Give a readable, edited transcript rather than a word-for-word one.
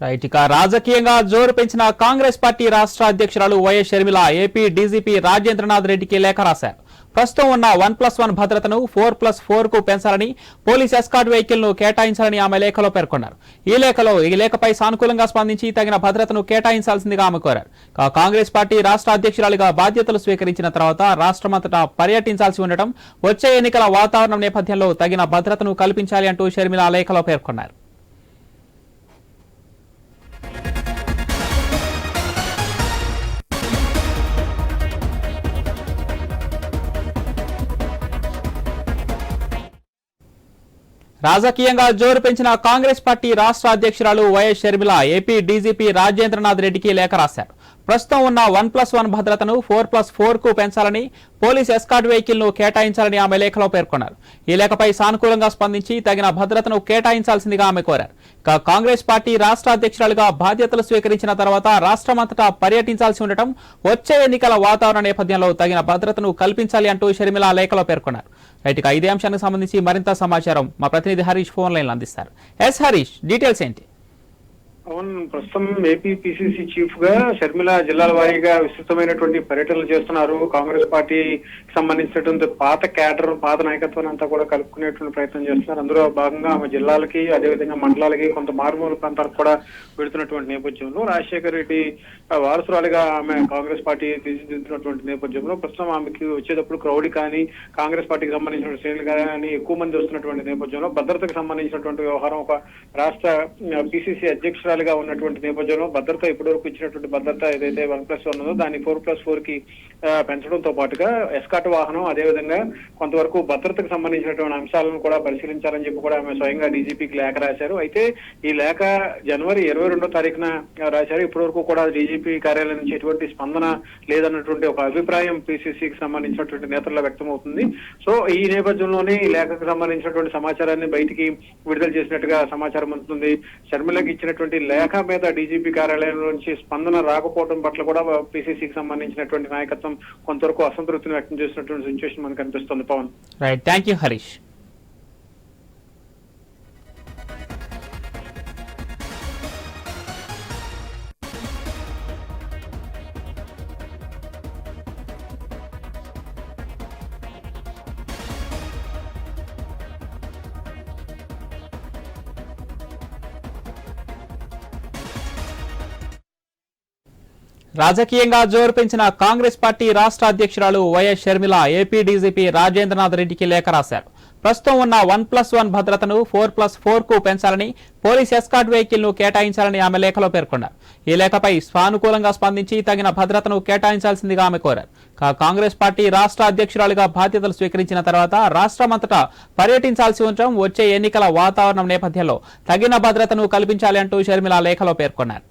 Right ఇక రాజకీయంగా జోరు పెంచిన కాంగ్రెస్ పార్టీ రాష్ట్ర అధ్యక్షురాలు వైఎస్ షర్మిల ఏపీ డీజీపీ రాజేంద్రనాథ్ రెడ్డికి లేఖ రాశారు. ప్రస్తుతం ఉన్న 1+1 భద్రతను 4+4 కు పెంచాలని, పోలీస్ ఎస్కార్ట్ వెహికల్ ను కేటాయించాలని ఆమె లేఖలో పేర్కొన్నారు. ఈ లేఖపై సానుకూలంగా స్పందించి తగిన భద్రతను కేటాయించాల్సిందిగా ఆమె కోరారు. కాంగ్రెస్ పార్టీ రాష్ట్ర అధ్యక్షురాలిగా బాధ్యతలు స్వీకరించిన తర్వాత రాష్ట్రమంతటా పర్యటించాల్సి ఉండటం, వచ్చే ఎన్నికల వాతావరణం నేపథ్యంలో తగిన భద్రతను కల్పించాలి అంటూ షర్మిల లేఖలో పేర్కొన్నారు. రాజకీయంగా జోరు పెంచిన కాంగ్రెస్ పార్టీ రాష్ట్ర అధ్యక్షురాలు వైఎస్ షర్మిల ఏపీ డీజీపీ రాజేంద్రనాథ్ రెడ్డికి లేఖ రాశారు. ప్రస్తుతం ఉన్న 1+1 భద్రతను 4+4 కు పెంచాలని, పోలీస్ ఎస్కార్ట్ వెహికల్ ను కేటాయించాలని ఆమె లేఖలో పేర్కొన్నారు. ఈ లేఖపై సానుకూలంగా స్పందించి తగిన భద్రతను కేటాయించాల్సిందిగా ఆమె కోరారు. కాంగ్రెస్ పార్టీ రాష్ట్ర అధ్యక్షురాలుగా బాధ్యతలు స్వీకరించిన తర్వాత రాష్ట్రమంతటా పర్యటించాల్సి ఉండటం, వచ్చే ఎన్నికల వాతావరణ నేపథ్యంలో తగిన భద్రతను కల్పించాలి అంటూ షర్మిల లేఖలో పేర్కొన్నారు. రైట్ ఇక ఇదే అంశానికి సంబంధించి మరింత సమాచారం మా ప్రతినిధి హరీష్ ఫోన్ లైన్ అందిస్తారు. ఎస్ హరీష్, డీటెయిల్స్ ఏంటి? అవును, ప్రస్తుతం ఏపీ పిసిసి చీఫ్ గా షర్మిల జిల్లాల వారీగా విస్తృతమైనటువంటి పర్యటనలు చేస్తున్నారు. కాంగ్రెస్ పార్టీకి సంబంధించినటువంటి పాత క్యాడర్, పాత నాయకత్వాన్ని అంతా కూడా కలుపుకునేటువంటి ప్రయత్నం చేస్తున్నారు. అందులో భాగంగా ఆమె జిల్లాలకి, అదేవిధంగా మండలాలకి, కొంత మారుమూల ప్రాంతాలకు కూడా వెళుతున్నటువంటి నేపథ్యంలో, రాజశేఖర రెడ్డి వారసురాలిగా ఆమె కాంగ్రెస్ పార్టీ తీర్చిదిద్దుతున్నటువంటి నేపథ్యంలో ప్రస్తుతం ఆమెకి వచ్చేటప్పుడు క్రౌడ్ కానీ, కాంగ్రెస్ పార్టీకి సంబంధించిన శ్రేణులు కానీ ఎక్కువ మంది వస్తున్నటువంటి నేపథ్యంలో భద్రతకు సంబంధించినటువంటి వ్యవహారం ఒక రాష్ట్ర పిసిసి అధ్యక్షురాలు ఉన్నటువంటి నేపథ్యంలో భద్రత ఇప్పటివరకు ఇచ్చినటువంటి భద్రత ఏదైతే 1+1 ఉందో దాన్ని 4+4 కి పెంచడంతో పాటుగా ఎస్కాట్ వాహనం, అదేవిధంగా కొంతవరకు భద్రతకు సంబంధించినటువంటి అంశాలను కూడా పరిశీలించాలని చెప్పి కూడా ఆమె స్వయంగా డీజీపీకి లేఖ రాశారు. అయితే ఈ లేఖ జనవరి 22వ తారీఖున రాశారు. ఇప్పటివరకు కూడా డీజీపీ కార్యాలయం నుంచి ఎటువంటి స్పందన లేదన్నటువంటి ఒక అభిప్రాయం పిసిసికి సంబంధించినటువంటి నేతల్లో వ్యక్తమవుతుంది. సో ఈ నేపథ్యంలోనే ఈ లేఖకు సంబంధించినటువంటి సమాచారాన్ని బయటికి విడుదల చేసినట్టుగా సమాచారం అందుతుంది. షర్మిలకి ఇచ్చినటువంటి లేఖ మీద డీజీపీ కార్యాలయం నుంచి స్పందన రాకపోవడం పట్ల కూడా పిసిసికి సంబంధించినటువంటి నాయకత్వం కొంతవరకు అసంతృప్తిని వ్యక్తం చేసినటువంటి సిచ్యువేషన్ మనకు కనిపిస్తుంది. Pawan, right, thank you Harish. రాజకీయంగా జోరు పెంచిన కాంగ్రెస్ పార్టీ రాష్ట్ర అధ్యక్షురాలు వైఎస్ షర్మిల ఏపీ డీజీపీ రాజేంద్రనాథ్ రెడ్డికి లేఖ రాశారు. ప్రస్తుతం ఉన్న 1+1 భద్రతను 4+4 కు పెంచాలని, పోలీస్ ఎస్కార్ట్ వెహికల్ ను కేటాయించాలని ఆమె లేఖలో పేర్కొన్నారు. ఈ లేఖపై సానుకూలంగా స్పందించి తగిన భద్రతను కేటాయించాల్సిందిగా ఆమె కోరారు. కాంగ్రెస్ పార్టీ రాష్ట్ర అధ్యక్షురాలుగా బాధ్యతలు స్వీకరించిన తర్వాత రాష్ట్రమంతటా పర్యటించాల్సి ఉండటం, వచ్చే ఎన్నికల వాతావరణం నేపథ్యంలో తగిన భద్రతను కల్పించాలి అంటూ షర్మిల లేఖలో పేర్కొన్నారు.